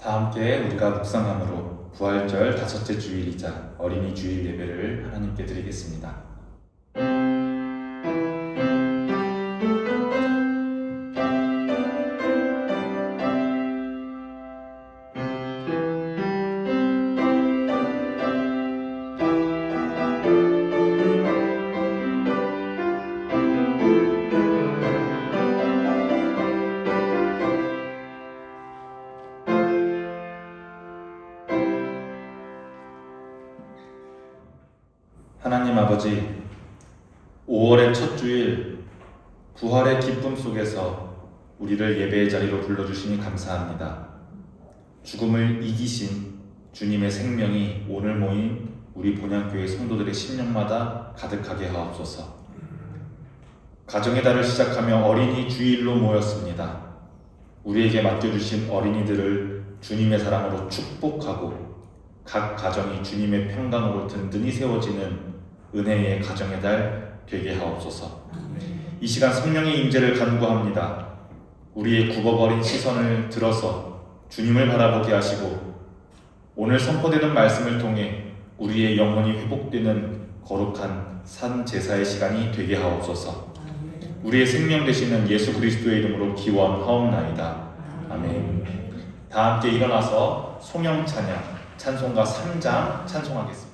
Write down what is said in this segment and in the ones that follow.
다 함께 우리가 묵상함으로 부활절 다섯째 주일이자 어린이 주일 예배를 하나님께 드리겠습니다. 하나님 아버지, 5월의 첫 주일 부활의 기쁨 속에서 우리를 예배의 자리로 불러주시니 감사합니다. 죽음을 이기신 주님의 생명이 오늘 모인 우리 본향교회 성도들의 심령마다 가득하게 하옵소서. 가정의 달을 시작하며 어린이 주일로 모였습니다. 우리에게 맡겨주신 어린이들을 주님의 사랑으로 축복하고 각 가정이 주님의 평강으로 든든히 세워지는 은혜의 가정의 달 되게 하옵소서. 이 시간 성령의 임재를 간구합니다. 우리의 굽어버린 시선을 들어서 주님을 바라보게 하시고 오늘 선포되는 말씀을 통해 우리의 영혼이 회복되는 거룩한 산 제사의 시간이 되게 하옵소서. 우리의 생명 되시는 예수 그리스도의 이름으로 기원하옵나이다. 아멘. 다 함께 일어나서 송영 찬양 찬송가 3장 찬송하겠습니다.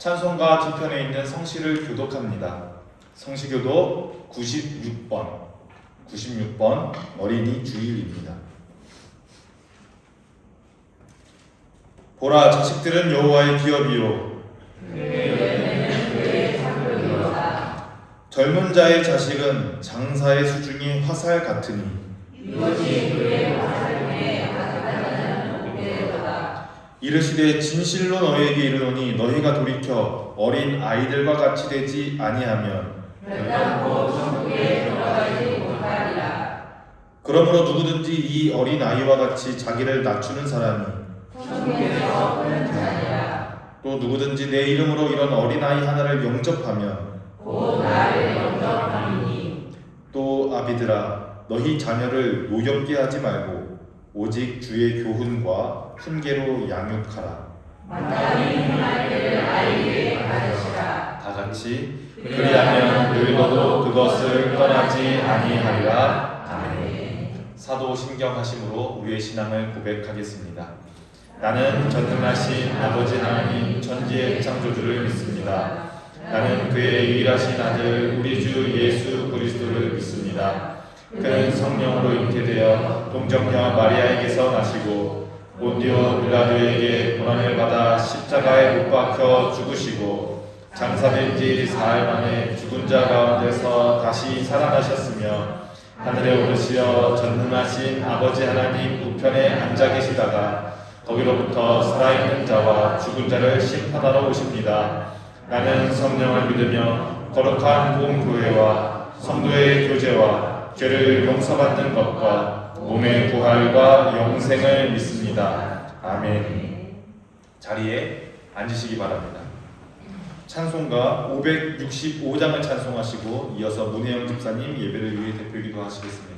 찬송가 뒤편에 있는 성시를 교독합니다. 성시교독 96번 어린이 주일입니다. 보라, 자식들은 여호와의 기업이요 젊은 자의 자식은 장사의 수중이 화살 같으니 이르시되 진실로 너희에게 이르노니 너희가 돌이켜 어린 아이들과 같이 되지 아니하면 그러므로 누구든지 이 어린 아이와 같이 자기를 낮추는 사람이 또 누구든지 내 이름으로 이런 어린 아이 하나를 영접하면 또 아비들아 너희 자녀를 노엽게 하지 말고 오직 주의 교훈과 훈계로 양육하라. 다 같이 그리하면 늙어도 그것을 떠나지 아니하리라. 아멘. 사도 신경하심으로 우리의 신앙을 고백하겠습니다. 나는 전능하신 아버지 하나님 천지의 창조주를 믿습니다. 나는 그의 유일하신 아들 우리 주 예수 그리스도를 믿습니다. 그는 성령으로 잉태되어 동정녀 마리아에게서 나시고 본디오 빌라도에게 고난을 받아 십자가에 못 박혀 죽으시고 장사된 지 사흘 만에 죽은 자 가운데서 다시 살아나셨으며 하늘에 오르시어 전능하신 아버지 하나님 우편에 앉아 계시다가 거기로부터 살아있는 자와 죽은 자를 심판하러 오십니다. 나는 성령을 믿으며 거룩한 공교회와 성도의 교제와 죄를 용서받는 것과 몸의 부활과 영생을 믿습니다. 아멘. 자리에 앉으시기 바랍니다. 찬송가 565장을 찬송하시고 이어서 문혜영 집사님 예배를 위해 대표기도 하시겠습니다.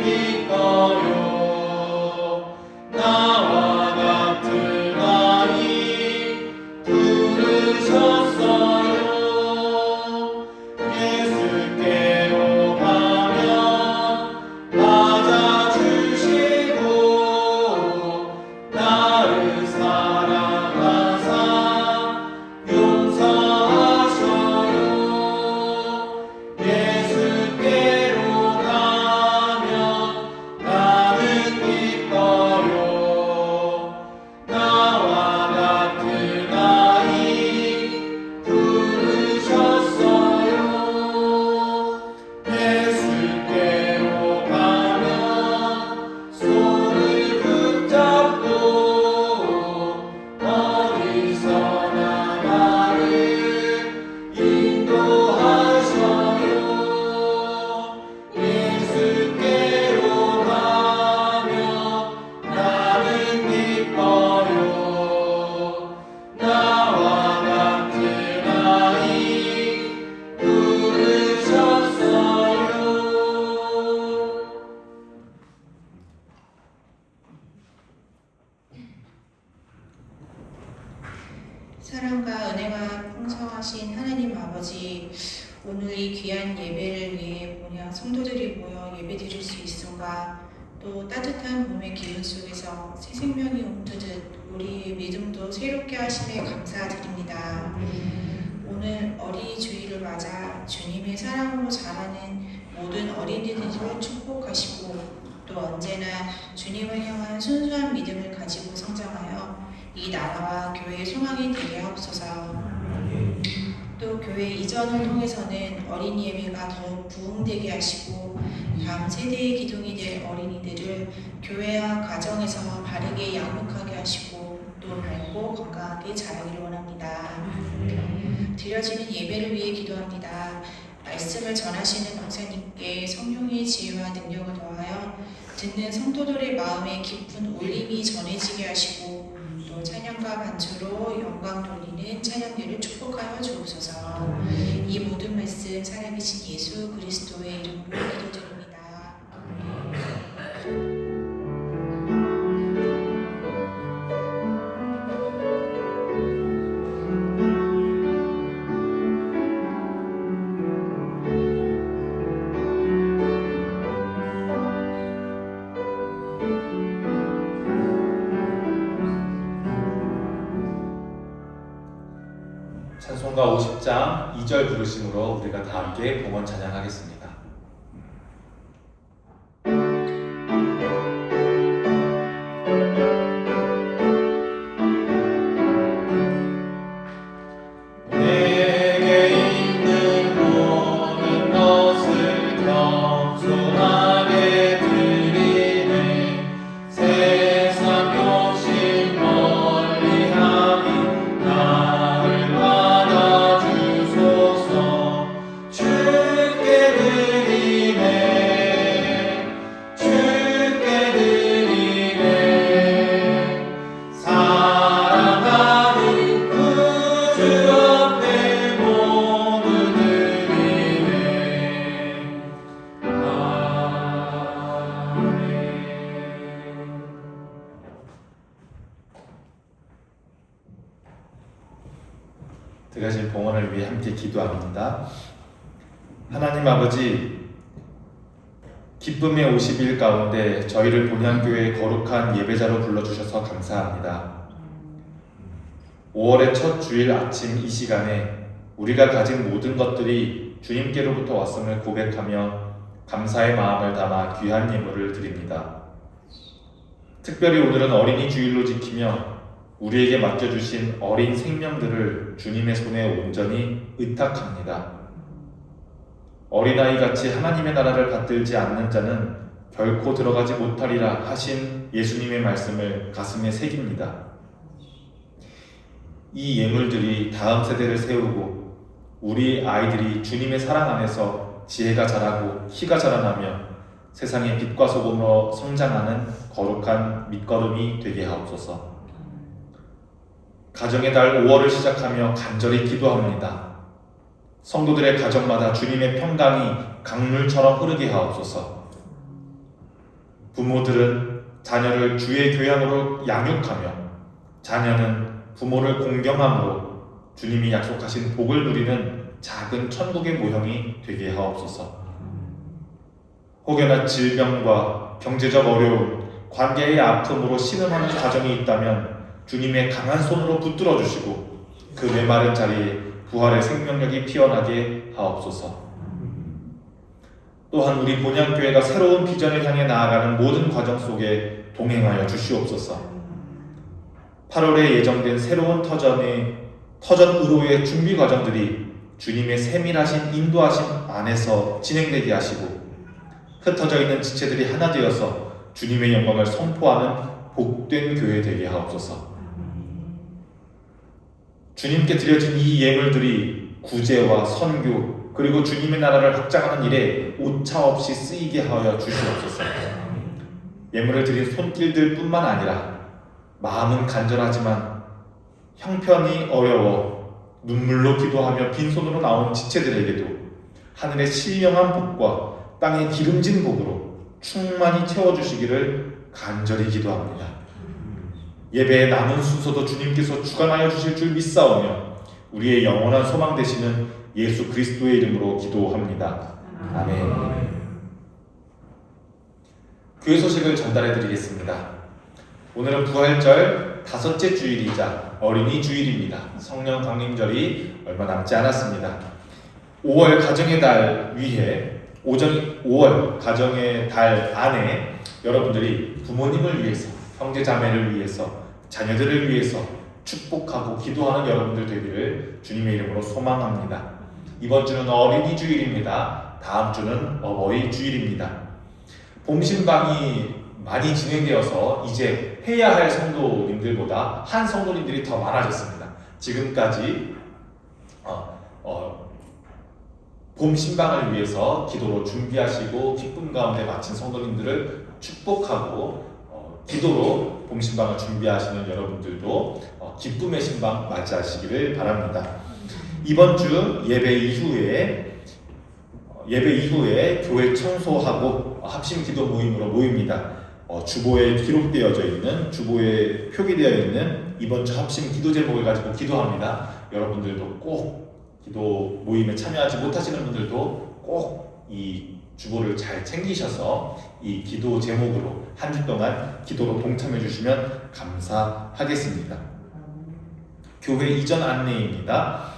기뻐요. 나와 같은 아이 부르셨어요. 예수께로 가면 맞아주시고 나를 사랑하사 용서하셔요. 예수께로 가면 나는 기뻐요. 나와 같은 아이 부르셨어요. 예수께로 가면 손을 붙잡고 어디서나 나를 인도하셔요. 예수께로 가면 나는 기뻐요. 나와 같은 아이 부르셨어요. 사랑과 은혜가 풍성하신 하나님 아버지, 오늘 이 귀한 예배를 위해 성도들이 모여 예배드릴 수 있음과 또 따뜻한 봄의 기운 속에서 새 생명이 옮기듯 우리의 믿음도 새롭게 하심에 감사드립니다. 오늘 어린이 주일을 맞아 주님의 사랑으로 자라는 모든 어린이들을 축복하시고 또 언제나 주님을 향한 순수한 믿음을 가지고 성장하여 이 나라와 교회의 소망이 되게 하옵소서. 또 교회 이전을 통해서는 어린이 예배가 더욱 부흥되게 하시고 다음 세대의 기둥이 될 어린이들을 교회와 가정에서 바르게 양육하게 하시고 또 밝고 건강하게 자라기를 원합니다. 드려지는 예배를 위해 기도합니다. 말씀을 전하시는 목사님께 성령의 지혜와 능력을 더하여 듣는 성도들의 마음에 깊은 울림이 전해지게 하시고 또 찬양과 반주로 영광 돌리는 찬양대를 축복하여 주옵소서. 이 모든 말씀 살아계신 예수 그리스도의 이름으로 기도드립니다. 찬송가 50장 2절 부르심으로 우리가 다 함께 봉헌 찬양하겠습니다. 내게 있는 모든 것을 겸손하게 드리네. 세상 욕심 멀리하니 나를 받아주소서. 주께 드리네. 주께 드리네. 사랑하는 구주 앞에 모두 드리네. 아멘. 드려진 봉헌을 위해 함께 기도합니다. 하나님 아버지, 기쁨의 50일 가운데 저희를 본향교회의 거룩한 예배자로 불러주셔서 감사합니다. 5월의 첫 주일 아침 이 시간에 우리가 가진 모든 것들이 주님께로부터 왔음을 고백하며 감사의 마음을 담아 귀한 예물을 드립니다. 특별히 오늘은 어린이 주일로 지키며 우리에게 맡겨주신 어린 생명들을 주님의 손에 온전히 의탁합니다. 어린아이같이 하나님의 나라를 받들지 않는 자는 결코 들어가지 못하리라 하신 예수님의 말씀을 가슴에 새깁니다. 이 예물들이 다음 세대를 세우고 우리 아이들이 주님의 사랑 안에서 지혜가 자라고 희가 자라나며 세상의 빛과 소금으로 성장하는 거룩한 밑거름이 되게 하옵소서. 가정의 달 5월을 시작하며 간절히 기도합니다. 성도들의 가정마다 주님의 평강이 강물처럼 흐르게 하옵소서. 부모들은 자녀를 주의 교양으로 양육하며 자녀는 부모를 공경함으로 주님이 약속하신 복을 누리는 작은 천국의 모형이 되게 하옵소서. 혹여나 질병과 경제적 어려움, 관계의 아픔으로 신음하는 가정이 있다면 주님의 강한 손으로 붙들어 주시고 그 메마른 자리에 부활의 생명력이 피어나게 하옵소서. 또한 우리 본향교회가 새로운 비전을 향해 나아가는 모든 과정 속에 동행하여 주시옵소서. 8월에 예정된 새로운 터전 의로의 준비 과정들이 주님의 세밀하신 인도하심 안에서 진행되게 하시고 흩어져 있는 지체들이 하나 되어서 주님의 영광을 선포하는 복된 교회 되게 하옵소서. 주님께 드려진 이 예물들이 구제와 선교 그리고 주님의 나라를 확장하는 일에 오차없이 쓰이게 하여 주시옵소서. 예물을 드린 손길들 뿐만 아니라 마음은 간절하지만 형편이 어려워 눈물로 기도하며 빈손으로 나온 지체들에게도 하늘의 신령한 복과 땅의 기름진 복으로 충만히 채워주시기를 간절히 기도합니다. 예배의 남은 순서도 주님께서 주관하여 주실 줄 믿사오며 우리의 영원한 소망 되시는 예수 그리스도의 이름으로 기도합니다. 아멘. 교회 소식을 전달해 드리겠습니다. 오늘은 부활절 5째 주일이자 어린이 주일입니다. 성령 강림절이 얼마 남지 않았습니다. 5월 가정의 달 위해 5월 가정의 달 안에 여러분들이 부모님을 위해서, 형제 자매를 위해서, 자녀들을 위해서 축복하고 기도하는 여러분들 되기를 주님의 이름으로 소망합니다. 이번 주는 어린이 주일입니다. 다음 주는 어버이 주일입니다. 봄신방이 많이 진행되어서 이제 해야 할 성도님들보다 한 성도님들이 더 많아졌습니다. 지금까지 봄 신방을 위해서 기도로 준비하시고 기쁨 가운데 마친 성도님들을 축복하고 기도로 봄 신방을 준비하시는 여러분들도 기쁨의 신방 맞이하시기를 바랍니다. 이번 주 예배 이후에 교회 청소하고 합심 기도 모임으로 모입니다. 주보에 기록되어져 있는 주보에 표기되어 있는 이번 주 합심 기도 제목을 가지고 기도합니다. 여러분들도 꼭 기도 모임에 참여하지 못하시는 분들도 꼭 이 주보를 잘 챙기셔서 이 기도 제목으로 한 주 동안 기도로 동참해 주시면 감사하겠습니다. 교회 이전 안내입니다.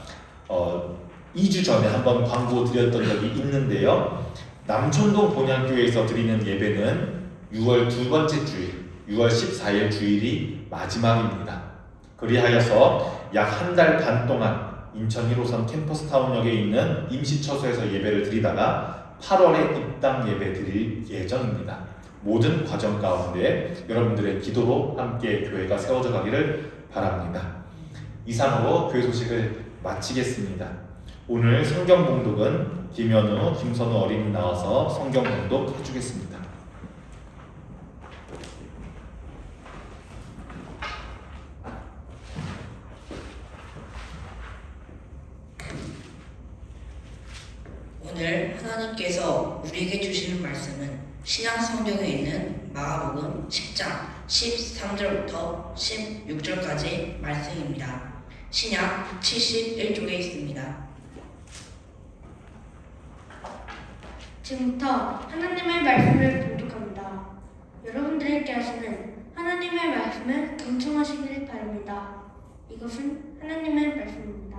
2주 전에 한번 광고 드렸던 적이 있는데요. 남촌동 본향교회에서 드리는 예배는 6월 두 번째 주일, 6월 14일 주일이 마지막입니다. 그리하여서 약 한 달 반 동안 인천 1호선 캠퍼스타운역에 있는 임시처소에서 예배를 드리다가 8월에 입당 예배 드릴 예정입니다. 모든 과정 가운데 여러분들의 기도로 함께 교회가 세워져 가기를 바랍니다. 이상으로 교회 소식을 마치겠습니다. 오늘 성경 봉독은 김현우, 김선우 어린이 나와서 성경 봉독 해주겠습니다. 오늘 하나님께서 우리에게 주시는 말씀은 신약 성경에 있는 마가복음 10장 13절부터 16절까지 말씀입니다. 신약 71쪽에 있습니다. 지금부터 하나님의 말씀을 봉독합니다. 여러분들에게 하시는 하나님의 말씀을 경청하시길 바랍니다. 이것은 하나님의 말씀입니다.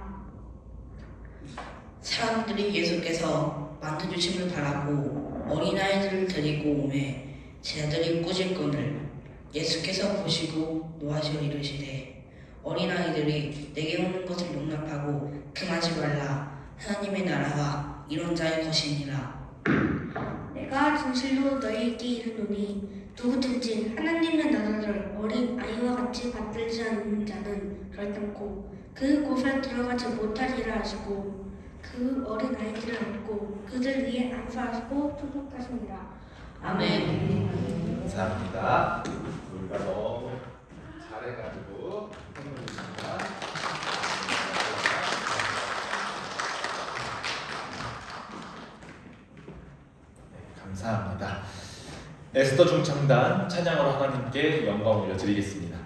사람들이 예수께서 만나주심을 바라고 어린아이들을 데리고 오매 제자들이 꾸짖거늘 예수께서 보시고 노하시어 이르시되 어린아이들이 내게 오는 것을 용납하고 금하지 말라. 하나님의 나라가 이런 자의 것이니라. 내가 진실로 너희에게 이르노니 누구든지 하나님의 나라를 어린 아이와 같이 받들지 않는 자는 결단코 그곳에 들어가지 못하리라 하시고 그 어린 아이들을 안고 그들 위에 안수하시고 축복하십니다. 아멘. 감사합니다. 우리가 너무 잘해가지고 행복입니다. 감사합니다. 에스더 중창단 찬양으로 하나님께 영광 올려드리겠습니다.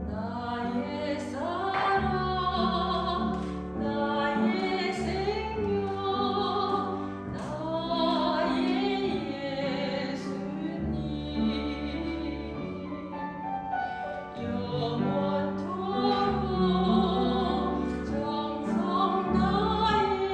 나의 사랑 나의 생명 나의 예수님 영원토록 정성 나의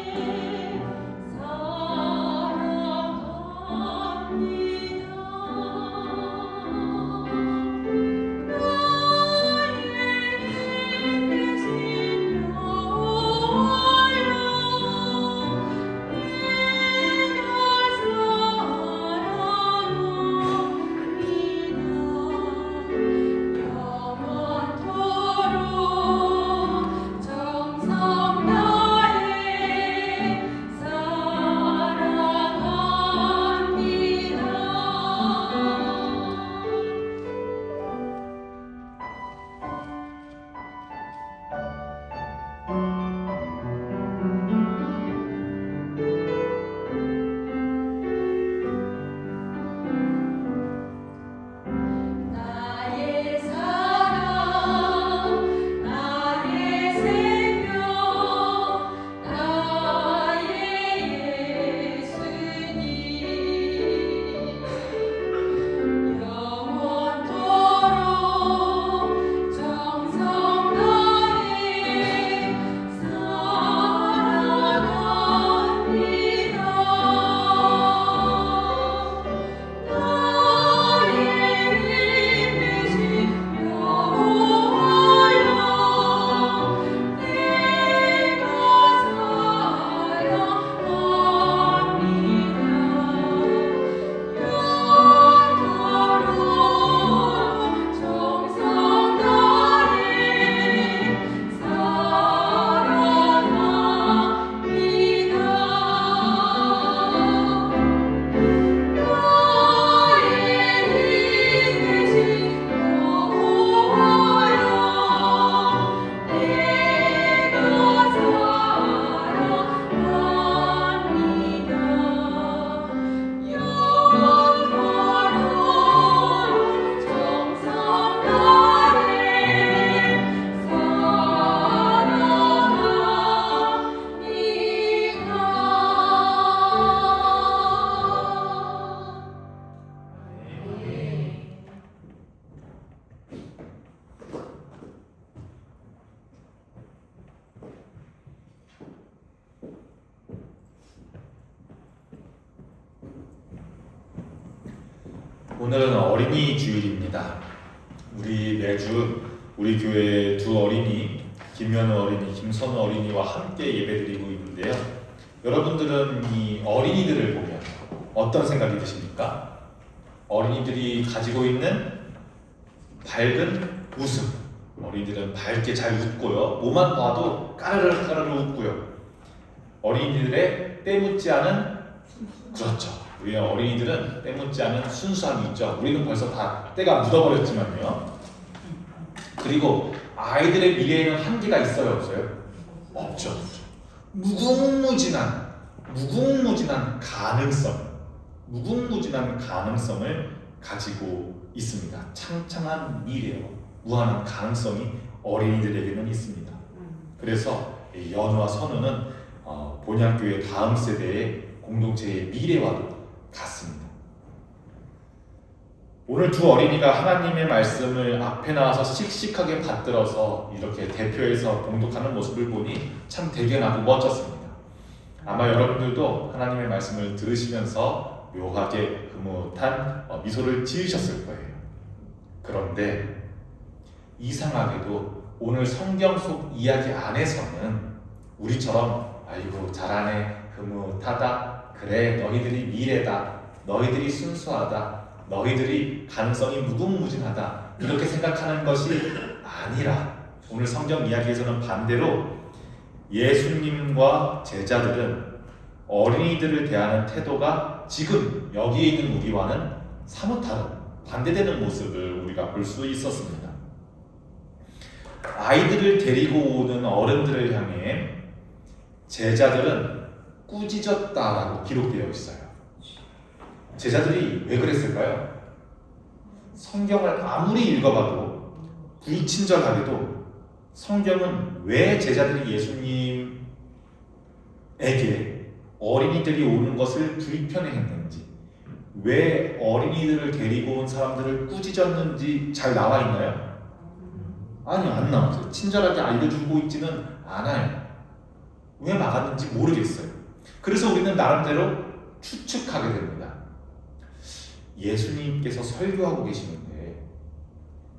나의 사랑 나의 생명 나의 예수님 영원토록 정성 나의 오늘은 어린이 주일입니다. 우리 매주 우리 교회 두 어린이 김현우 어린이, 김선우 어린이와 함께 예배드리고 있는데요. 여러분들은 이 어린이들을 보면 어떤 생각이 드십니까? 어린이들이 가지고 있는 밝은 웃음. 어린이들은 밝게 잘 웃고요. 뭐만 봐도 까르르 까르르 웃고요. 어린이들의 때묻지 않은, 그렇죠. 우리 어린이들은 때묻지 않은 순수함이 있죠. 우리는 벌써 다 때가 묻어버렸지만요. 그리고 아이들의 미래에는 한계가 있어요, 없어요? 없죠. 무궁무진한 가능성을 가지고 있습니다. 창창한 미래요. 무한한 가능성이 어린이들에게는 있습니다. 그래서 연우와 선우는 본향교회 다음 세대의 공동체의 미래와도 같습니다. 오늘 두 어린이가 하나님의 말씀을 앞에 나와서 씩씩하게 받들어서 이렇게 대표해서 봉독하는 모습을 보니 참 대견하고 멋졌습니다. 아마 여러분들도 하나님의 말씀을 들으시면서 묘하게 흐뭇한 미소를 지으셨을 거예요. 그런데 이상하게도 오늘 성경 속 이야기 안에서는 우리처럼 아이고 잘하네, 흐뭇하다 그래, 너희들이 미래다, 너희들이 순수하다, 너희들이 가능성이 무궁무진하다, 이렇게 생각하는 것이 아니라, 오늘 성경 이야기에서는 반대로 예수님과 제자들은 어린이들을 대하는 태도가 지금 여기에 있는 우리와는 사뭇 다른 반대되는 모습을 우리가 볼 수 있었습니다. 아이들을 데리고 오는 어른들을 향해 제자들은 꾸짖었다라고 기록되어 있어요. 제자들이 왜 그랬을까요? 성경을 아무리 읽어봐도 불친절하게도 성경은 왜 제자들이 예수님에게 어린이들이 오는 것을 불편해했는지, 왜 어린이들을 데리고 온 사람들을 꾸짖었는지 잘 나와 있나요? 아니요, 안 나왔어요. 친절하게 알려주고 있지는 않아요. 왜 막았는지 모르겠어요. 그래서 우리는 나름대로 추측하게 됩니다. 예수님께서 설교하고 계시는데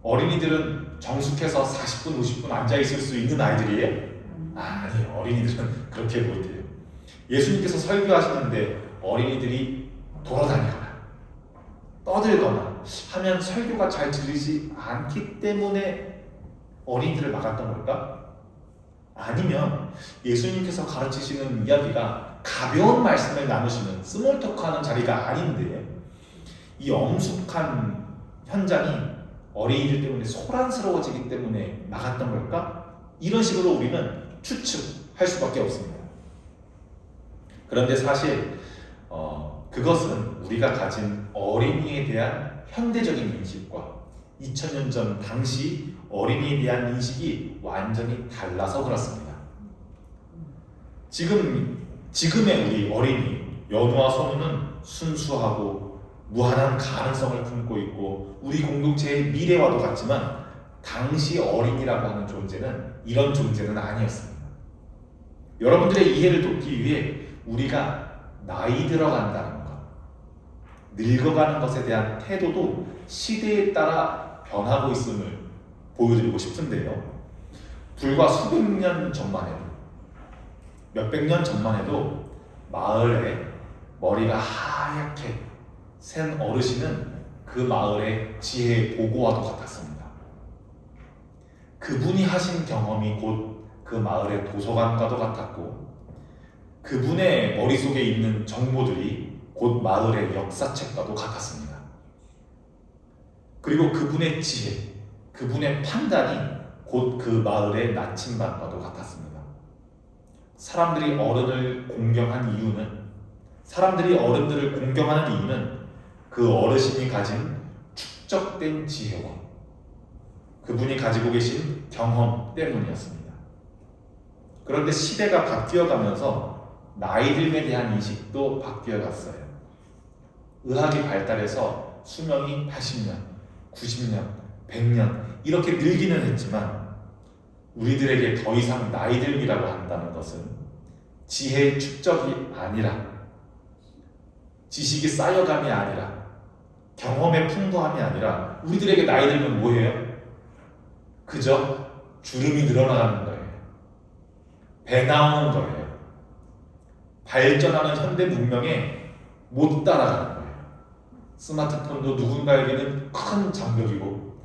어린이들은 정숙해서 40분, 50분 앉아있을 수 있는 아이들이에요? 아니요, 어린이들은 그렇게 못해요. 예수님께서 설교하시는데 어린이들이 돌아다니거나 떠들거나 하면 설교가 잘 들리지 않기 때문에 어린이들을 막았던 걸까? 아니면 예수님께서 가르치시는 이야기가 가벼운 말씀을 나누시는 스몰 토크하는 자리가 아닌데 이 엄숙한 현장이 어린이들 때문에 소란스러워지기 때문에 막았던 걸까? 이런 식으로 우리는 추측할 수밖에 없습니다. 그런데 사실 그것은 우리가 가진 어린이에 대한 현대적인 인식과 2000년 전 당시 어린이에 대한 인식이 완전히 달라서 그렇습니다. 지금의 우리 어린이 연우와 선우는 순수하고 무한한 가능성을 품고 있고 우리 공동체의 미래와도 같지만 당시 어린이라고 하는 존재는 이런 존재는 아니었습니다. 여러분들의 이해를 돕기 위해 우리가 나이 들어간다는 것, 늙어가는 것에 대한 태도도 시대에 따라 변하고 있음을 보여드리고 싶은데요. 불과 수백 년 전만 해도, 몇백 년 전만 해도 마을에 머리가 하얗게 센 어르신은 그 마을의 지혜의 보고와도 같았습니다. 그분이 하신 경험이 곧 그 마을의 도서관과도 같았고 그분의 머릿속에 있는 정보들이 곧 마을의 역사책과도 같았습니다. 그리고 그분의 지혜, 그분의 판단이 곧 그 마을의 나침반과도 같았습니다. 사람들이 어른들을 공경하는 이유는 그 어르신이 가진 축적된 지혜와 그분이 가지고 계신 경험 때문이었습니다. 그런데 시대가 바뀌어가면서 나이 듦에 대한 인식도 바뀌어갔어요. 의학이 발달해서 수명이 80년, 90년, 100년 이렇게 늘기는 했지만 우리들에게 더 이상 나이 듦이라고 한다는 것은 지혜의 축적이 아니라 지식이 쌓여감이 아니라 경험의 풍부함이 아니라 우리들에게 나이 들면 뭐예요? 그저 주름이 늘어나는 거예요. 배 나오는 거예요. 발전하는 현대 문명에 못 따라가는 거예요. 스마트폰도 누군가에게는 큰 장벽이고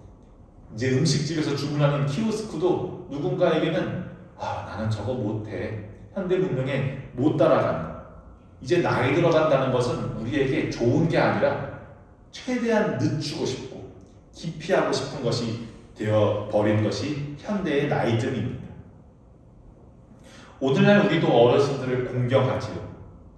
이제 음식집에서 주문하는 키오스크도 누군가에게는 나는 저거 못해. 현대 문명에 못 따라가는. 이제 나이 들어간다는 것은 우리에게 좋은 게 아니라 최대한 늦추고 싶고 기피하고 싶은 것이 되어버린 것이 현대의 나이 듦입니다. 오늘날 우리도 어르신들을 공경하지요.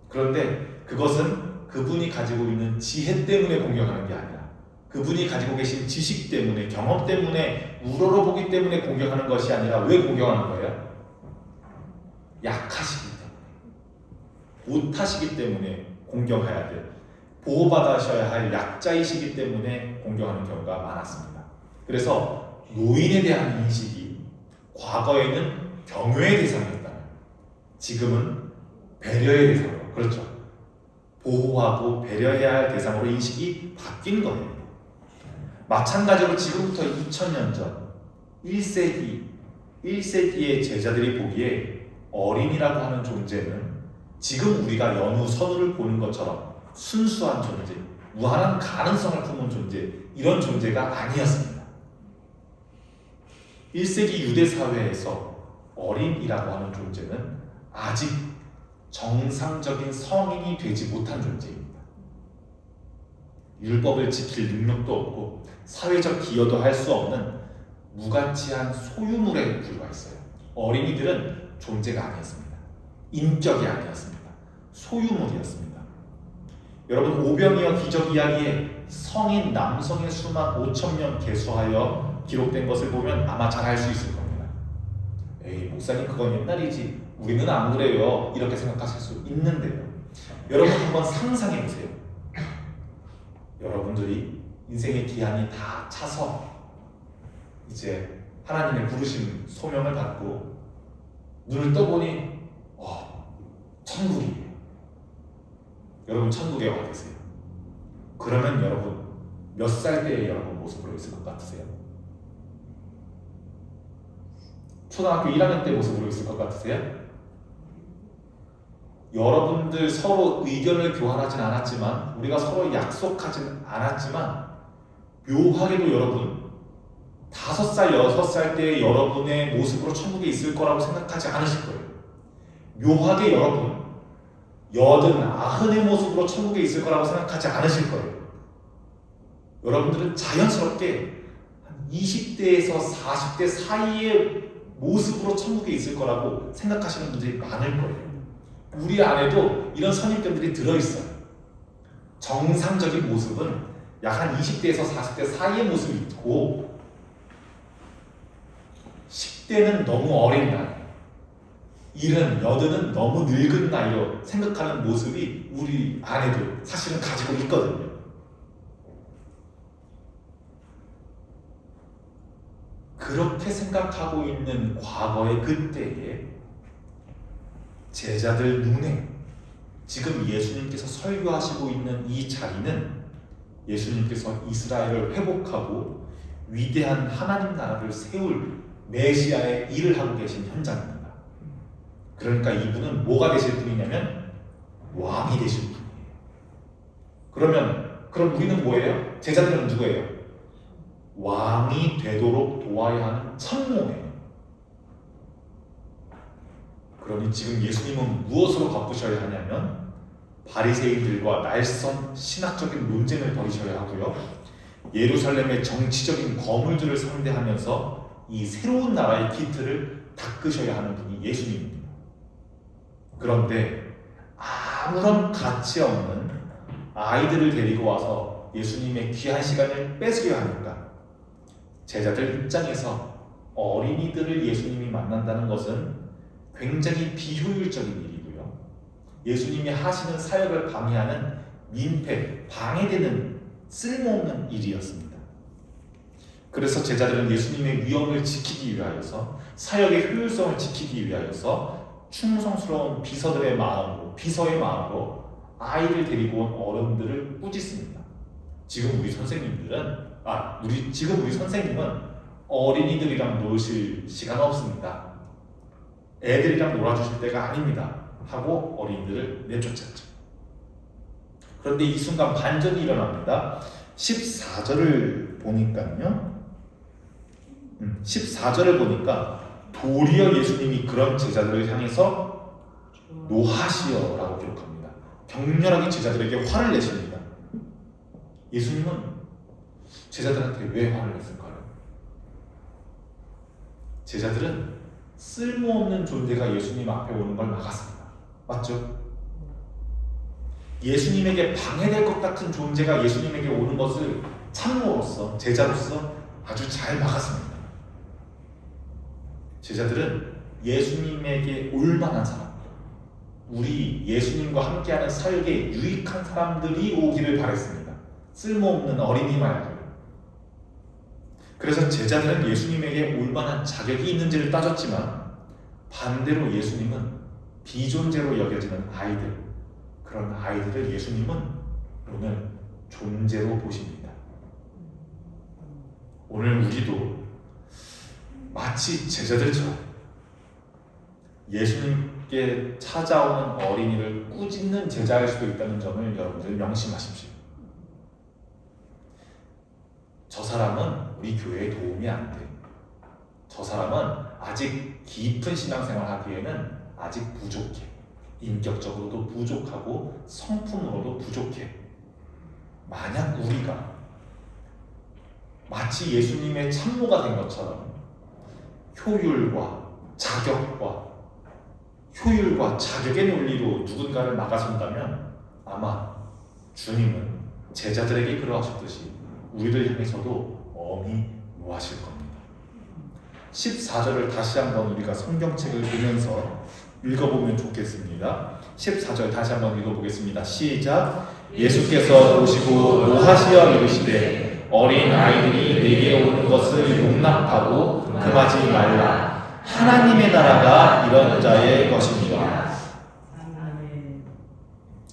그런데 그것은 그분이 가지고 있는 지혜 때문에 공경하는 게 아니라 그분이 가지고 계신 지식 때문에 경험 때문에 우러러보기 때문에 공경하는 것이 아니라 왜 공경하는 거예요? 약하시기 때문에 못하시기 때문에 공경해야 돼요. 보호받으셔야 할 약자이시기 때문에 공경하는 경우가 많았습니다. 그래서 노인에 대한 인식이 과거에는 경외의 대상이었다면 지금은 배려의 대상으로, 그렇죠, 보호하고 배려해야 할 대상으로 인식이 바뀐 거예요. 마찬가지로 지금부터 2000년 전 1세기의 제자들이 보기에 어린이라고 하는 존재는 지금 우리가 연우, 선우를 보는 것처럼 순수한 존재, 무한한 가능성을 품은 존재, 이런 존재가 아니었습니다. 1세기 유대 사회에서 어린이라고 하는 존재는 아직 정상적인 성인이 되지 못한 존재입니다. 율법을 지킬 능력도 없고 사회적 기여도 할 수 없는 무가치한 소유물에 불과했어요. 어린이들은 존재가 아니었습니다. 인격이 아니었습니다. 소유물이었습니다. 여러분, 오병이어 기적 이야기에 성인 남성의 수만 5,000명 계수하여 기록된 것을 보면 아마 잘 알 수 있을 겁니다. 에이, 목사님 그건 옛날이지, 우리는 안 그래요, 이렇게 생각하실 수 있는데요, 여러분 한번 상상해 보세요. 여러분들이 인생의 기한이 다 차서 이제 하나님의 부르심 소명을 받고 눈을 떠보니 천국이에요. 여러분 천국에 와 계세요. 그러면 여러분 몇 살 때의 여러분 모습으로 있을 것 같으세요? 초등학교 1학년 때 모습으로 있을 것 같으세요? 여러분들 서로 의견을 교환하진 않았지만, 우리가 서로 약속하진 않았지만, 묘하게도 여러분 5살, 6살 때의 여러분의 모습으로 천국에 있을 거라고 생각하지 않으실 거예요. 묘하게 여러분 80, 90의 모습으로 천국에 있을 거라고 생각하지 않으실 거예요. 여러분들은 자연스럽게 한 20대에서 40대 사이의 모습으로 천국에 있을 거라고 생각하시는 분들이 많을 거예요. 우리 안에도 이런 선입견들이 들어있어요. 정상적인 모습은 약 한 20대에서 40대 사이의 모습이 있고, 10대는 너무 어린 나이, 70, 80은 너무 늙은 나이로 생각하는 모습이 우리 안에도 사실은 가지고 있거든요. 그렇게 생각하고 있는 과거의 그때에 제자들 눈에 지금 예수님께서 설교하시고 있는 이 자리는 예수님께서 이스라엘을 회복하고 위대한 하나님 나라를 세울 메시아의 일을 하고 계신 현장입니다. 그러니까 이분은 뭐가 되실 분이냐면 왕이 되실 분이에요. 그럼 우리는 뭐예요? 제자들은 누구예요? 왕이 되도록 도와야 하는 참모예요. 그러니 지금 예수님은 무엇으로 바꾸셔야 하냐면 바리새인들과 날선 신학적인 논쟁을 벌이셔야 하고요, 예루살렘의 정치적인 거물들을 상대하면서 이 새로운 나라의 기틀을 닦으셔야 하는 분이 예수님입니다. 그런데 아무런 가치 없는 아이들을 데리고 와서 예수님의 귀한 시간을 뺏으려 하니까 제자들 입장에서 어린이들을 예수님이 만난다는 것은 굉장히 비효율적인 일이고요, 예수님이 하시는 사역을 방해하는 민폐, 방해되는 쓸모없는 일이었습니다. 그래서 제자들은 예수님의 위엄을 지키기 위하여서, 사역의 효율성을 지키기 위하여서 충성스러운 비서의 마음으로 아이를 데리고 온 어른들을 꾸짖습니다. 지금 우리 선생님은 어린이들이랑 노실 시간 없습니다. 애들이랑 놀아주실 때가 아닙니다 하고 어린이들을 내쫓았죠. 그런데 이 순간 반전이 일어납니다. 14절을 보니까 도리어 예수님이 그런 제자들을 향해서 노하시어라고 기록합니다. 격렬하게 제자들에게 화를 내십니다. 예수님은 제자들한테 왜 화를 냈을까요? 제자들은 쓸모없는 존재가 예수님 앞에 오는 걸 막았습니다. 맞죠? 예수님에게 방해될 것 같은 존재가 예수님에게 오는 것을 참모로서, 제자로서 아주 잘 막았습니다. 제자들은 예수님에게 올만한 사람, 우리 예수님과 함께하는 사역에 유익한 사람들이 오기를 바랬습니다. 쓸모없는 어린이 말고. 그래서 제자들은 예수님에게 올만한 자격이 있는지를 따졌지만, 반대로 예수님은 비존재로 여겨지는 아이들, 그런 아이들을 예수님은 오늘 존재로 보십니다. 오늘 우리도 마치 제자들처럼 예수님 예수님께 찾아오는 어린이를 꾸짖는 제자일 수도 있다는 점을 여러분들 명심하십시오. 저 사람은 우리 교회에 도움이 안 돼. 저 사람은 아직 깊은 신앙생활 하기에는 아직 부족해. 인격적으로도 부족하고 성품으로도 부족해. 만약 우리가 마치 예수님의 참모가 된 것처럼 효율과 자격의 논리로 누군가를 막아선다면 아마 주님은 제자들에게 그러하셨듯이 우리를 향해서도 엄히 노하실 겁니다. 14절을 다시 한번 우리가 성경책을 보면서 읽어보면 좋겠습니다. 14절 다시 한번 읽어보겠습니다. 시작. 예수께서 오시고 노하시어 이르시되 어린 아이들이 내게 오는 것을 용납하고 금하지 말라. 하나님의 나라가 이런 자의 것입니다.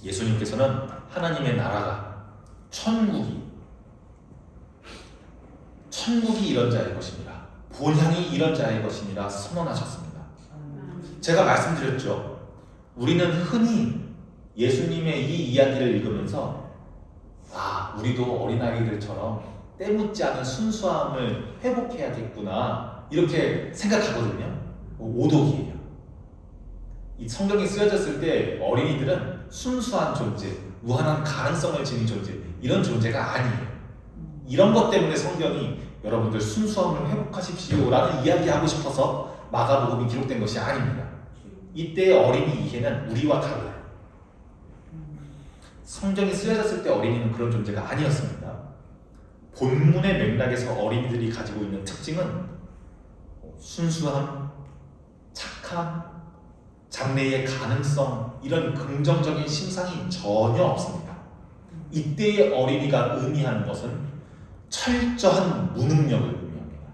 예수님께서는 하나님의 나라가 천국이 이런 자의 것입니다. 본향이 이런 자의 것입니다. 선언하셨습니다. 제가 말씀드렸죠. 우리는 흔히 예수님의 이 이야기를 읽으면서 우리도 어린아이들처럼 때묻지 않은 순수함을 회복해야겠구나 이렇게 생각하거든요. 오독이에요. 이 성경이 쓰여졌을 때 어린이들은 순수한 존재, 무한한 가능성을 지닌 존재, 이런 존재가 아니에요. 이런 것 때문에 성경이 여러분들 순수함을 회복하십시오 라는 이야기하고 싶어서 마가복음이 기록된 것이 아닙니다. 이때의 어린이 이해는 우리와 달라요. 성경이 쓰여졌을 때 어린이는 그런 존재가 아니었습니다. 본문의 맥락에서 어린이들이 가지고 있는 특징은 순수함, 착함, 장래의 가능성, 이런 긍정적인 심상이 전혀 없습니다. 이때의 어린이가 의미하는 것은 철저한 무능력을 의미합니다.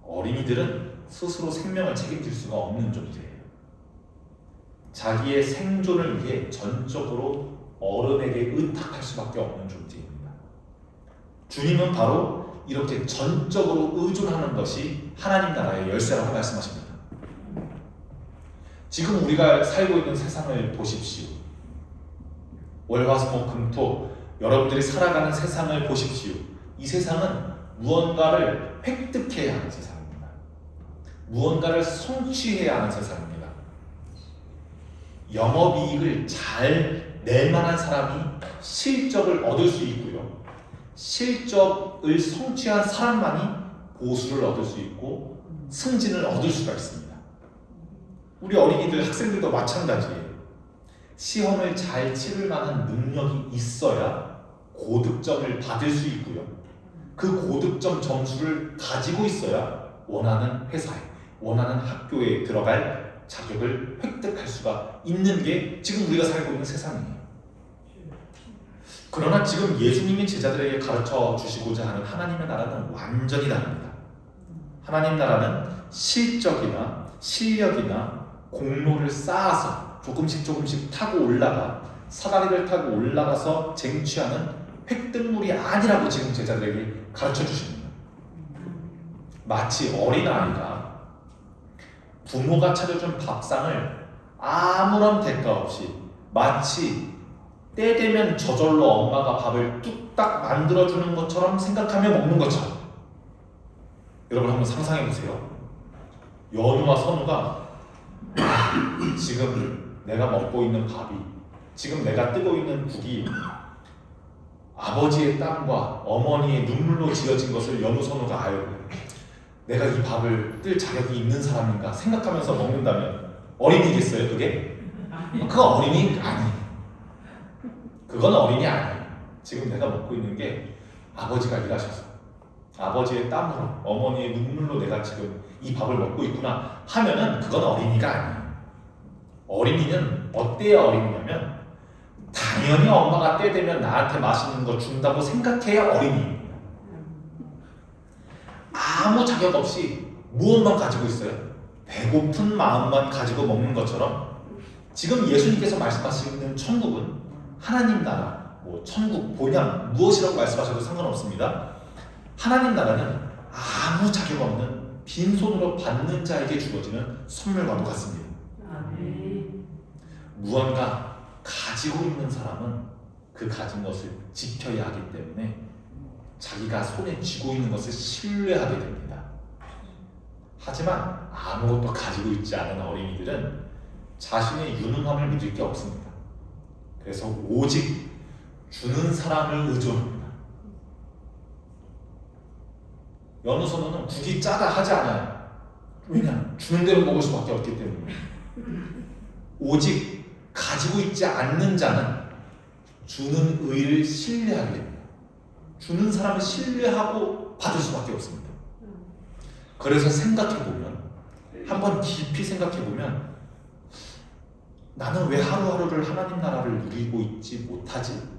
어린이들은 스스로 생명을 책임질 수가 없는 존재예요. 자기의 생존을 위해 전적으로 어른에게 의탁할 수밖에 없는 존재입니다. 주님은 바로 이렇게 전적으로 의존하는 것이 하나님 나라의 열쇠라고 말씀하십니다. 지금 우리가 살고 있는 세상을 보십시오. 월화수목금토 여러분들이 살아가는 세상을 보십시오. 이 세상은 무언가를 획득해야 하는 세상입니다. 무언가를 성취해야 하는 세상입니다. 영업이익을 잘 낼 만한 사람이 실적을 얻을 수 있고요. 실적을 성취한 사람만이 보수를 얻을 수 있고 승진을 얻을 수가 있습니다. 우리 어린이들, 학생들도 마찬가지예요. 시험을 잘 치를 만한 능력이 있어야 고득점을 받을 수 있고요. 그 고득점 점수를 가지고 있어야 원하는 회사에, 원하는 학교에 들어갈 자격을 획득할 수가 있는 게 지금 우리가 살고 있는 세상이에요. 그러나 지금 예수님이 제자들에게 가르쳐 주시고자 하는 하나님의 나라는 완전히 다릅니다. 하나님 나라는 실적이나 실력이나 공로를 쌓아서 조금씩 타고 올라가 사다리를 타고 올라가서 쟁취하는 획득물이 아니라고 지금 제자들에게 가르쳐 주십니다. 마치 어린아이가 부모가 차려준 밥상을 아무런 대가 없이 마치 때 되면 저절로 엄마가 밥을 뚝딱 만들어주는 것처럼 생각하며 먹는 것처럼. 여러분 한번 상상해 보세요. 연우와 선우가 지금 내가 먹고 있는 밥이, 지금 내가 뜨고 있는 국이 아버지의 땀과 어머니의 눈물로 지어진 것을 연우, 선우가 알고 내가 이 밥을 뜰 자격이 있는 사람인가 생각하면서 먹는다면 어린이겠어요 그게? 그건 어린이 아니에요. 그건 어린이 아니에요. 지금 내가 먹고 있는 게 아버지가 일하셔서 아버지의 땀으로 어머니의 눈물로 내가 지금 이 밥을 먹고 있구나 하면은 그건 어린이가 아니에요. 어린이는 어때야 어린이냐면 당연히 엄마가 때 되면 나한테 맛있는 거 준다고 생각해야 어린이입니다. 아무 자격 없이 무엇만 가지고 있어요? 배고픈 마음만 가지고 먹는 것처럼 지금 예수님께서 말씀하시는 천국은 하나님 나라, 천국, 본향 무엇이라고 말씀하셔도 상관없습니다. 하나님 나라는 아무 자격 없는 빈손으로 받는 자에게 주어지는 선물과도 같습니다. 무언가 가지고 있는 사람은 그 가진 것을 지켜야 하기 때문에 자기가 손에 쥐고 있는 것을 신뢰하게 됩니다. 하지만 아무것도 가지고 있지 않은 어린이들은 자신의 유능함을 믿을 게 없습니다. 그래서 오직 주는 사람을 의존합니다. 연우선우는 국이 짜다 하지 않아요. 왜냐? 주는 대로 먹을 수밖에 없기 때문에. 오직 가지고 있지 않는 자는 주는 의를 신뢰하게 됩니다. 주는 사람을 신뢰하고 받을 수밖에 없습니다. 그래서 생각해보면, 한번 깊이 생각해보면, 나는 왜 하루하루를 하나님 나라를 누리고 있지 못하지?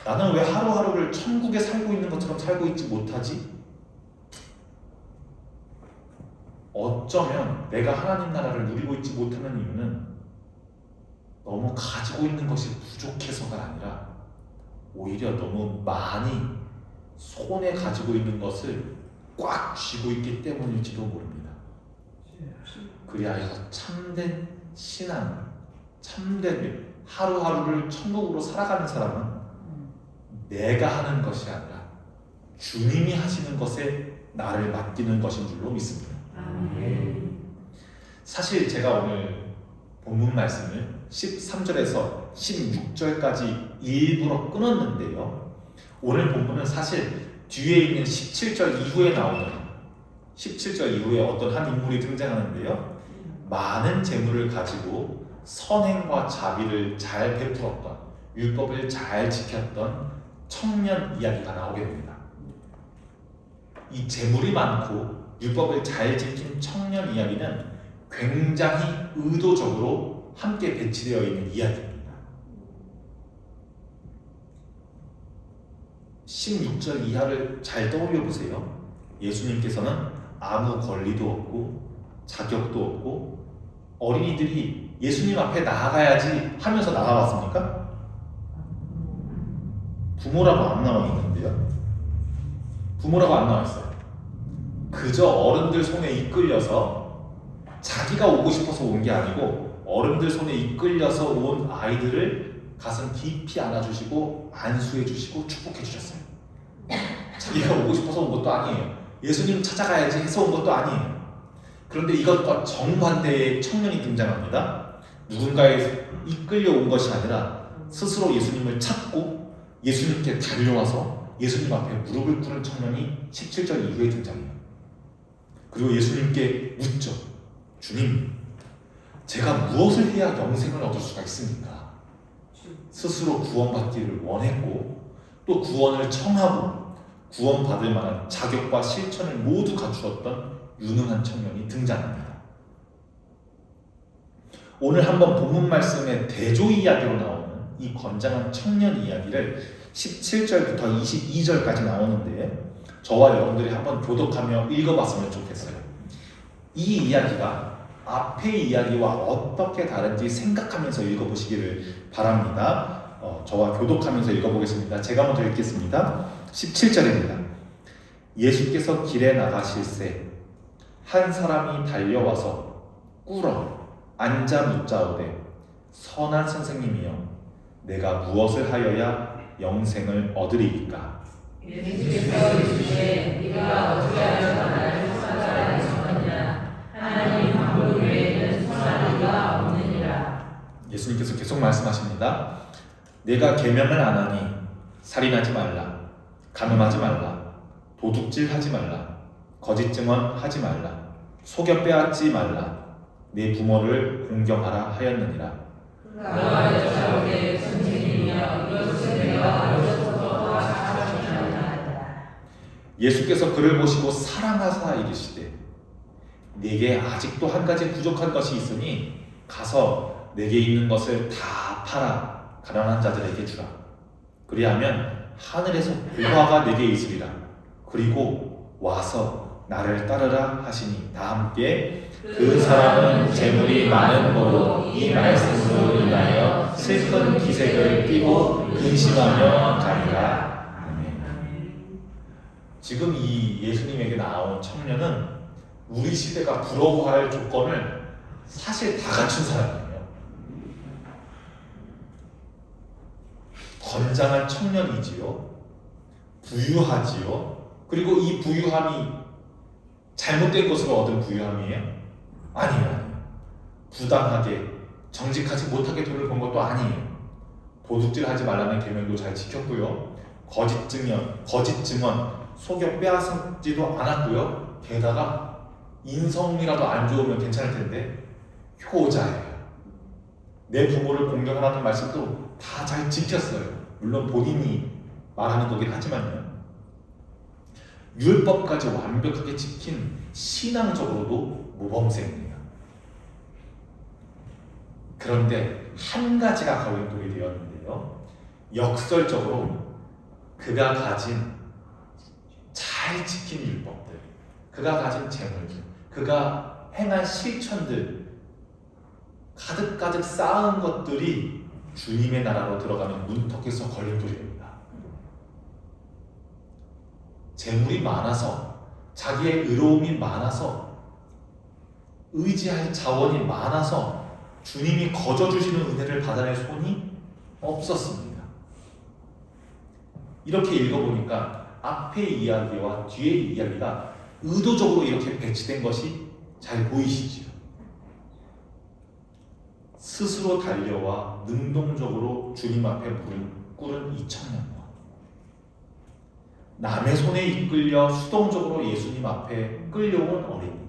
나는 왜 하루하루를 천국에 살고 있는 것처럼 살고 있지 못하지? 어쩌면 내가 하나님 나라를 누리고 있지 못하는 이유는 너무 가지고 있는 것이 부족해서가 아니라 오히려 너무 많이 손에 가지고 있는 것을 꽉 쥐고 있기 때문일지도 모릅니다. 그리하여 참된 신앙, 참된 하루하루를 천국으로 살아가는 사람은 내가 하는 것이 아니라 주님이 하시는 것에 나를 맡기는 것인 줄로 믿습니다. 사실 제가 오늘 본문 말씀을 13절에서 16절까지 일부러 끊었는데요. 오늘 본문은 사실 뒤에 있는 17절 이후에 나오는 17절 이후에 어떤 한 인물이 등장하는데요. 많은 재물을 가지고 선행과 자비를 잘 베풀었던, 율법을 잘 지켰던 청년 이야기가 나오게 됩니다. 이 재물이 많고 율법을 잘 지킨 청년 이야기는 굉장히 의도적으로 함께 배치되어 있는 이야기입니다. 16절 이하를 잘 떠올려 보세요. 예수님께서는 아무 권리도 없고 자격도 없고 어린이들이 예수님 앞에 나아가야지 하면서 나가왔습니까? 부모라고 안 나와 있는데요. 부모라고 안 나와 있어요. 그저 어른들 손에 이끌려서 자기가 오고 싶어서 온 게 아니고 어른들 손에 이끌려서 온 아이들을 가슴 깊이 안아주시고 안수해 주시고 축복해 주셨어요. 자기가 오고 싶어서 온 것도 아니에요. 예수님 찾아가야지 해서 온 것도 아니에요. 그런데 이것과 정반대의 청년이 등장합니다. 누군가에 이끌려 온 것이 아니라 스스로 예수님을 찾고 예수님께 달려와서 예수님 앞에 무릎을 꿇은 청년이 17절 이후에 등장해요. 그리고 예수님께 묻죠. 주님, 제가 무엇을 해야 영생을 얻을 수가 있습니까? 스스로 구원받기를 원했고 또 구원을 청하고 구원받을 만한 자격과 실천을 모두 갖추었던 유능한 청년이 등장합니다. 오늘 한번 본문 말씀의 대조 이야기로 나오는 이 건장한 청년 이야기를 17절부터 22절까지 나오는데 저와 여러분들이 한번 교독하며 읽어봤으면 좋겠어요. 이 이야기가 앞의 이야기와 어떻게 다른지 생각하면서 읽어보시기를 바랍니다. 저와 교독하면서 읽어보겠습니다. 제가 먼저 읽겠습니다. 17절입니다. 예수께서 길에 나가실새 한 사람이 달려와서 꿇어 앉아 묻자오되 선한 선생님이여 내가 무엇을 하여야 영생을 얻으리이까? 예수께서 이르시되 네가 어찌하여 나를 선하라 하였느냐 하나님 한 분 외에는 선한 이가 없느니라. 예수님께서 계속 말씀하십니다. 내가 계명을 안 하니 살인하지 말라, 간음하지 말라, 도둑질하지 말라, 거짓 증언하지 말라, 속여 빼앗지 말라, 내 부모를 공경하라 하였느니라. 그가 여자오되 선생님이여 이것을 내가 어려서부터 하셨나이다. 예수께서 그를 보시고 사랑하사 이르시되 네게 아직도 한 가지 부족한 것이 있으니 가서 내게 있는 것을 다 팔아 가난한 자들에게 주라. 그리하면 하늘에서 보화가 내게 있으리라. 그리고 와서 나를 따르라 하시니 다 함께 그 사람은 재물이 많은 거로 이 말씀으로 인하여 슬픈 기색을 띠고 근심하며 가니라. 아멘. 지금 이 예수님에게 나온 청년은 우리 시대가 부러워할 조건을 사실 다 갖춘 사람이에요. 건장한 청년이지요. 부유하지요. 그리고 이 부유함이 잘못된 것으로 얻은 부유함이에요? 아니에요. 부당하게 정직하지 못하게 돈을 번 것도 아니에요. 도둑질하지 말라는 계명도 잘 지켰고요. 거짓 증언 속여 빼앗지도 않았고요. 게다가 인성이라도 안 좋으면 괜찮을 텐데 효자예요. 내 부모를 공경하라는 말씀도 다 잘 지켰어요. 물론 본인이 말하는 거긴 하지만요. 율법까지 완벽하게 지킨 신앙적으로도 모범생이에요. 그런데 한 가지가 걸림돌이 되었는데요. 역설적으로 그가 가진 잘 지킨 율법들, 그가 가진 재물들, 그가 행한 실천들, 가득가득 쌓은 것들이 주님의 나라로 들어가는 문턱에서 걸림돌이 됩니다. 재물이 많아서, 자기의 의로움이 많아서, 의지할 자원이 많아서 주님이 거저주시는 은혜를 받아낼 손이 없었습니다. 이렇게 읽어보니까 앞의 이야기와 뒤의 이야기가 의도적으로 이렇게 배치된 것이 잘 보이시지요. 스스로 달려와 능동적으로 주님 앞에 무릎 꿇은 이 청년과 남의 손에 이끌려 수동적으로 예수님 앞에 끌려온 어린이,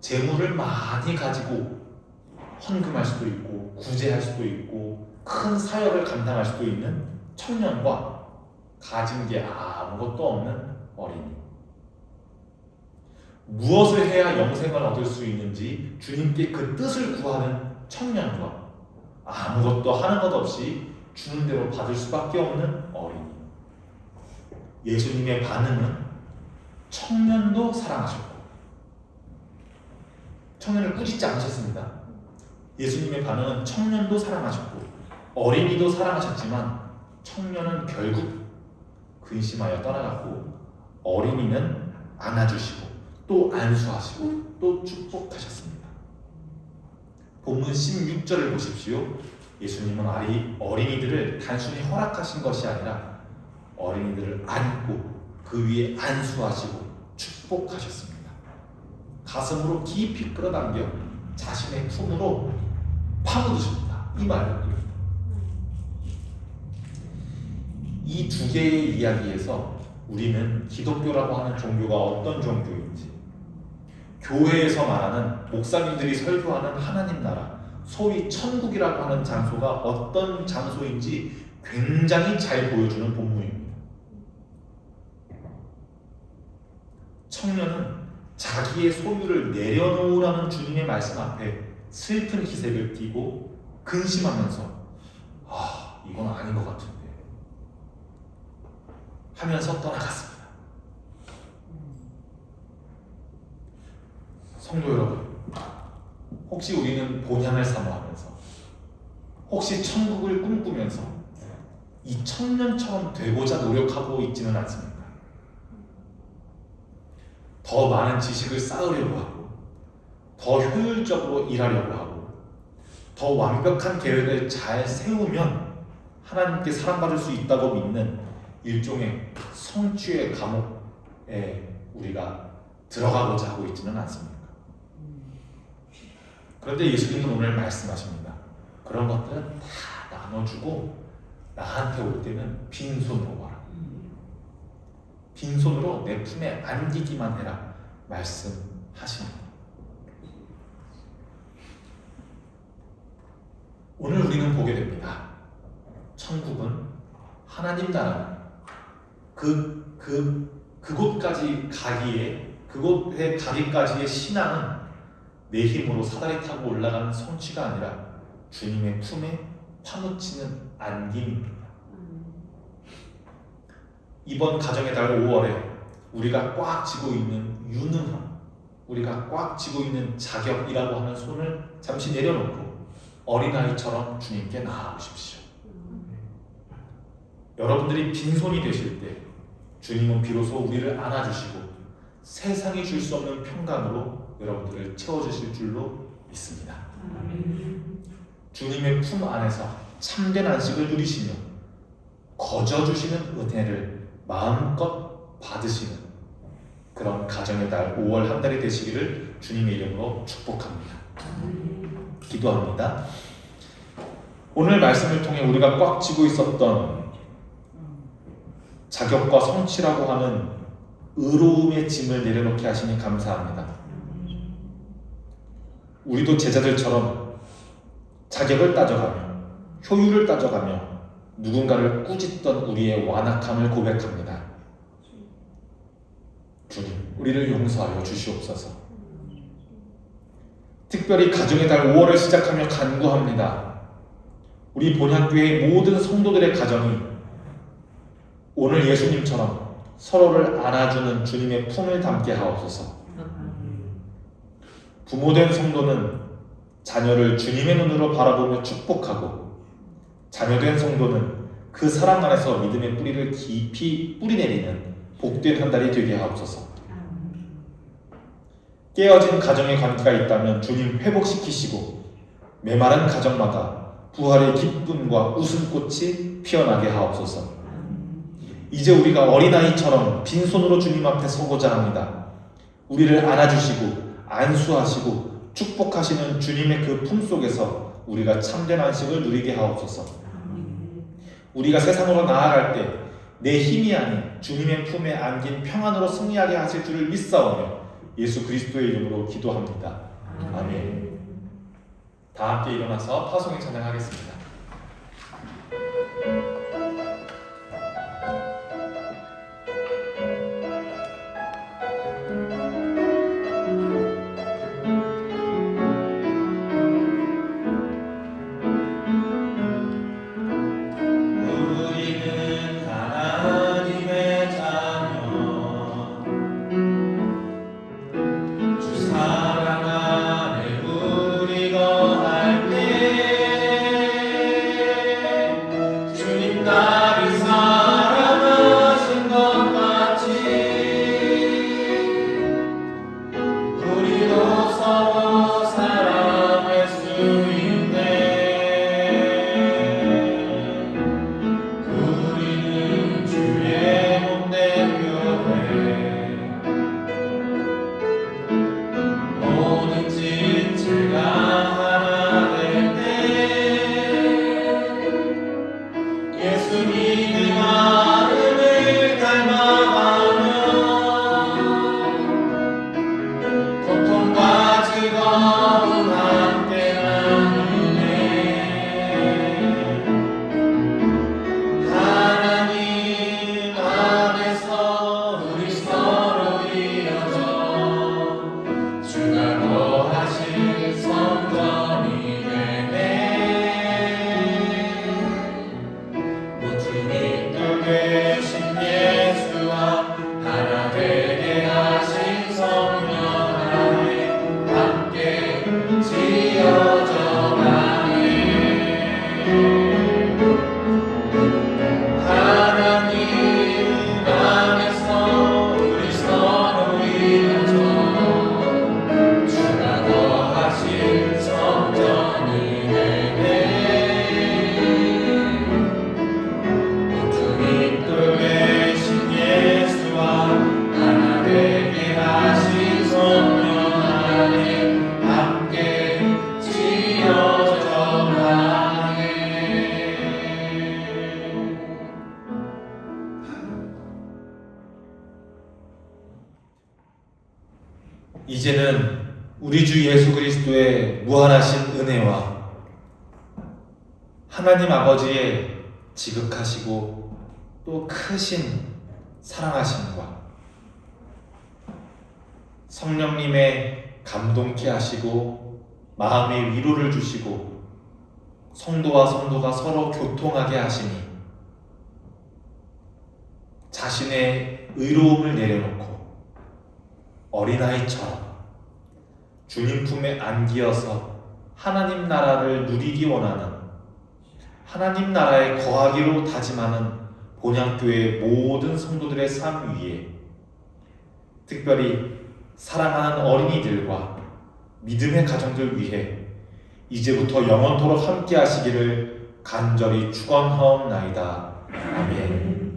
재물을 많이 가지고 헌금할 수도 있고 구제할 수도 있고 큰 사역을 감당할 수도 있는 청년과 가진 게 아무것도 없는 어린이, 무엇을 해야 영생을 얻을 수 있는지 주님께 그 뜻을 구하는 청년과 아무것도 하는 것 없이 주는 대로 받을 수밖에 없는 어린이. 예수님의 반응은 청년도 사랑하셨고 청년을 꾸짖지 않으셨습니다. 예수님의 반응은 청년도 사랑하셨고 어린이도 사랑하셨지만 청년은 결국 근심하여 떠나갔고 어린이는 안아주시고 또 안수하시고 또 축복하셨습니다. 본문 16절을 보십시오. 예수님은 어린이들을 단순히 허락하신 것이 아니라 어린이들을 안고 그 위에 안수하시고 축복하셨습니다. 가슴으로 깊이 끌어당겨 자신의 품으로 파묻으십니다. 이 말입니다. 이 두 개의 이야기에서 우리는 기독교라고 하는 종교가 어떤 종교인지, 교회에서 말하는 목사님들이 설교하는 하나님 나라, 소위 천국이라고 하는 장소가 어떤 장소인지 굉장히 잘 보여주는 본문입니다. 청년은 자기의 소유를 내려놓으라는 주님의 말씀 앞에 슬픈 기색을 띠고 근심하면서 이건 아닌 것 같은데 하면서 떠나갔습니다. 성도 여러분, 혹시 우리는 본향을 사모하면서, 혹시 천국을 꿈꾸면서 이 청년처럼 되고자 노력하고 있지는 않습니까? 더 많은 지식을 쌓으려고 하고, 더 효율적으로 일하려고 하고, 더 완벽한 계획을 잘 세우면 하나님께 사랑받을 수 있다고 믿는 일종의 성취의 감옥에 우리가 들어가고자 하고 있지는 않습니까? 그런데 예수님은 오늘 말씀하십니다. 그런 것들은 다 나눠주고 나한테 올 때는 빈손으로 와라. 빈손으로 내 품에 안기기만 해라 말씀하십니다. 오늘 우리는 보게 됩니다. 천국은 하나님 나라는 그곳까지 가기에, 그곳에 가기까지의 신앙은 내 힘으로 사다리 타고 올라가는 성취가 아니라 주님의 품에 파묻히는 안김입니다. 이번 가정의 달 5월에 우리가 꽉 쥐고 있는 유능함, 우리가 꽉 쥐고 있는 자격이라고 하는 손을 잠시 내려놓고 어린아이처럼 주님께 나아오십시오. 여러분들이 빈손이 되실 때 주님은 비로소 우리를 안아주시고 세상이 줄 수 없는 평강으로 여러분들을 채워주실 줄로 믿습니다. 주님의 품 안에서 참된 안식을 누리시며 거저주시는 은혜를 마음껏 받으시는 그런 가정의 달 5월 한 달이 되시기를 주님의 이름으로 축복합니다. 기도합니다. 오늘 말씀을 통해 우리가 꽉 쥐고 있었던 자격과 성취라고 하는 의로움의 짐을 내려놓게 하시니 감사합니다. 우리도 제자들처럼 자격을 따져가며 효율을 따져가며 누군가를 꾸짖던 우리의 완악함을 고백합니다. 주님, 우리를 용서하여 주시옵소서. 특별히 가정의 달 5월을 시작하며 간구합니다. 우리 본향교회의 모든 성도들의 가정이 오늘 예수님처럼 서로를 안아주는 주님의 품을 담게 하옵소서. 부모된 성도는 자녀를 주님의 눈으로 바라보며 축복하고, 자녀된 성도는 그 사랑 안에서 믿음의 뿌리를 깊이 뿌리내리는 복된 한 달이 되게 하옵소서. 깨어진 가정의 관계가 있다면 주님 회복시키시고, 메마른 가정마다 부활의 기쁨과 웃음꽃이 피어나게 하옵소서. 이제 우리가 어린아이처럼 빈손으로 주님 앞에 서고자 합니다. 우리를 안아주시고 안수하시고 축복하시는 주님의 그 품속에서 우리가 참된 안식을 누리게 하옵소서. 우리가 세상으로 나아갈 때 내 힘이 아닌 주님의 품에 안긴 평안으로 승리하게 하실 줄을 믿사오며 예수 그리스도의 이름으로 기도합니다. 아멘. 다 함께 일어나서 파송의 찬양하겠습니다. 이제는 우리 주 예수 그리스도의 무한하신 은혜와 하나님 아버지의 지극하시고 또 크신 사랑하심과 성령님의 감동케 하시고 마음의 위로를 주시고 성도와 성도가 서로 교통하게 하시니 자신의 의로움을 내려놓고 어린아이처럼 주님 품에 안기어서 하나님 나라를 누리기 원하는, 하나님 나라에 거하기로 다짐하는 본향교회 모든 성도들의 삶 위에 특별히 사랑하는 어린이들과 믿음의 가정들 위해 이제부터 영원토록 함께 하시기를 간절히 축원하옵나이다. 아멘.